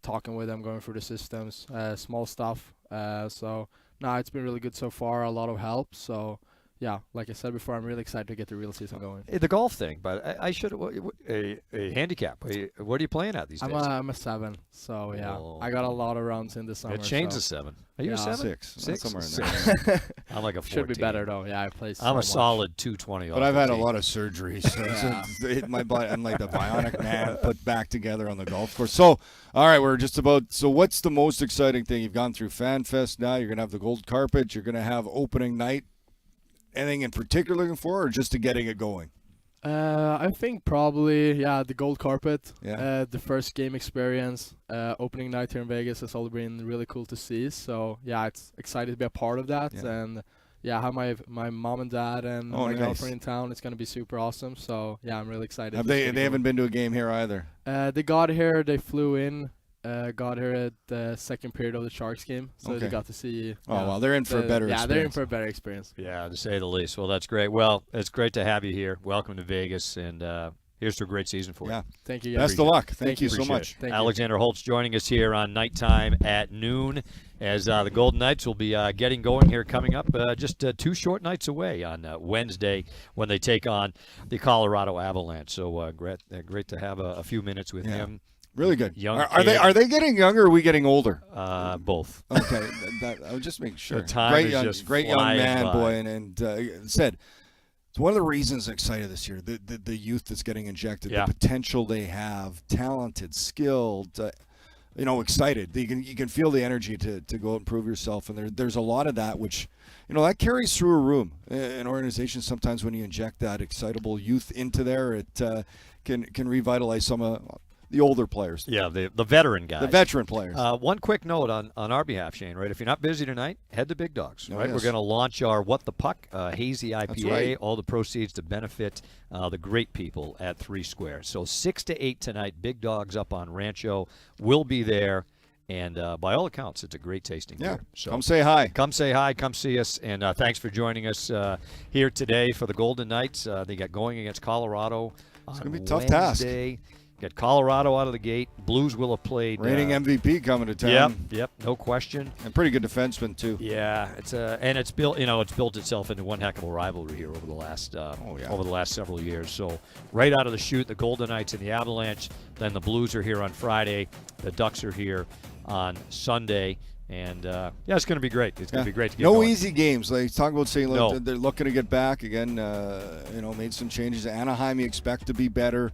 talking with them, going through the systems, small stuff. So, it's been really good so far, a lot of help, so... Yeah, like I said before, I'm really excited to get the real season going. The golf thing, but I should a handicap. What are you playing at these days? I'm a 7, so I got a lot of rounds in the summer. It changed a 7. Are you a 7? 6. Somewhere in there. I'm like a 14. Should be better though. Yeah, I play. I'm a solid 220. But I've had a lot of surgeries. So my body, I'm like the bionic man put back together on the golf course. So, all right, we're just about. So, what's the most exciting thing? You've gone through FanFest. Now you're gonna have the gold carpet. You're gonna have opening night. Anything in particular looking for, or just to getting it going? I think probably the gold carpet. Yeah. The first game experience, opening night here in Vegas has all been really cool to see. So it's excited to be a part of that, and have my mom and dad and my girlfriend in town. It's gonna be super awesome. So I'm really excited. They haven't been to a game here either. They got here. They flew in. Got here at the second period of the Sharks game, so they got to see. They're in for a better experience. Yeah, they're in for a better experience. Yeah, to say the least. Well, that's great. Well, it's great to have you here. Welcome to Vegas, and here's to a great season for you. Yeah, thank you guys. Best of luck. Thank you so much. Alexander Holtz joining us here on Nighttime at noon, as the Golden Knights will be getting going here coming up just 2 short nights away on Wednesday when they take on the Colorado Avalanche. So great to have a few minutes with him. Really good. Young are they getting younger or are we getting older? Both. Okay, I would just make sure. The time great young man, boy, and said it's one of the reasons I'm excited this year. The youth that's getting injected, the potential they have, talented, skilled, excited. You can feel the energy to go out and prove yourself, and there's a lot of that which. That carries through a room. An organization, sometimes when you inject that excitable youth into there, it can revitalize some of the older players. Yeah, the veteran guys. The veteran players. One quick note on our behalf, Shane, right? If you're not busy tonight, head to Big Dogs, right? Yes. We're going to launch our What the Puck Hazy IPA. That's right. All the proceeds to benefit the great people at 3 Square. So 6 to 8 tonight, Big Dogs up on Rancho. We'll be there. And by all accounts, it's a great tasting beer. So come say hi. Come say hi. Come see us. And thanks for joining us here today for the Golden Knights. They get going against Colorado It's on going to be a tough Wednesday. task. Get Colorado out of the gate. Blues will have played. Reigning MVP coming to town. Yep, no question. And pretty good defenseman too. Yeah, it's built. It's built itself into one heck of a rivalry here over the last several years. So right out of the chute, the Golden Knights and the Avalanche. Then the Blues are here on Friday. The Ducks are here on Sunday. And it's going to be great. It's going to be great to get going. Easy games. Like talking about St. Louis, they're looking to get back again. Made some changes. Anaheim, you expect to be better.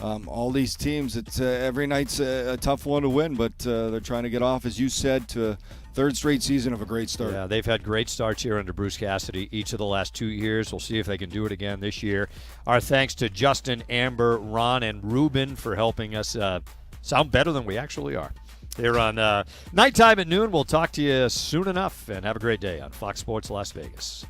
All these teams, it's every night's a tough one to win, but they're trying to get off, as you said, to a third straight season of a great start. Yeah, they've had great starts here under Bruce Cassidy each of the last 2 years. We'll see if they can do it again this year. Our thanks to Justin, Amber, Ron, and Ruben for helping us sound better than we actually are. Here on Nighttime at noon. We'll talk to you soon enough, and have a great day on Fox Sports Las Vegas.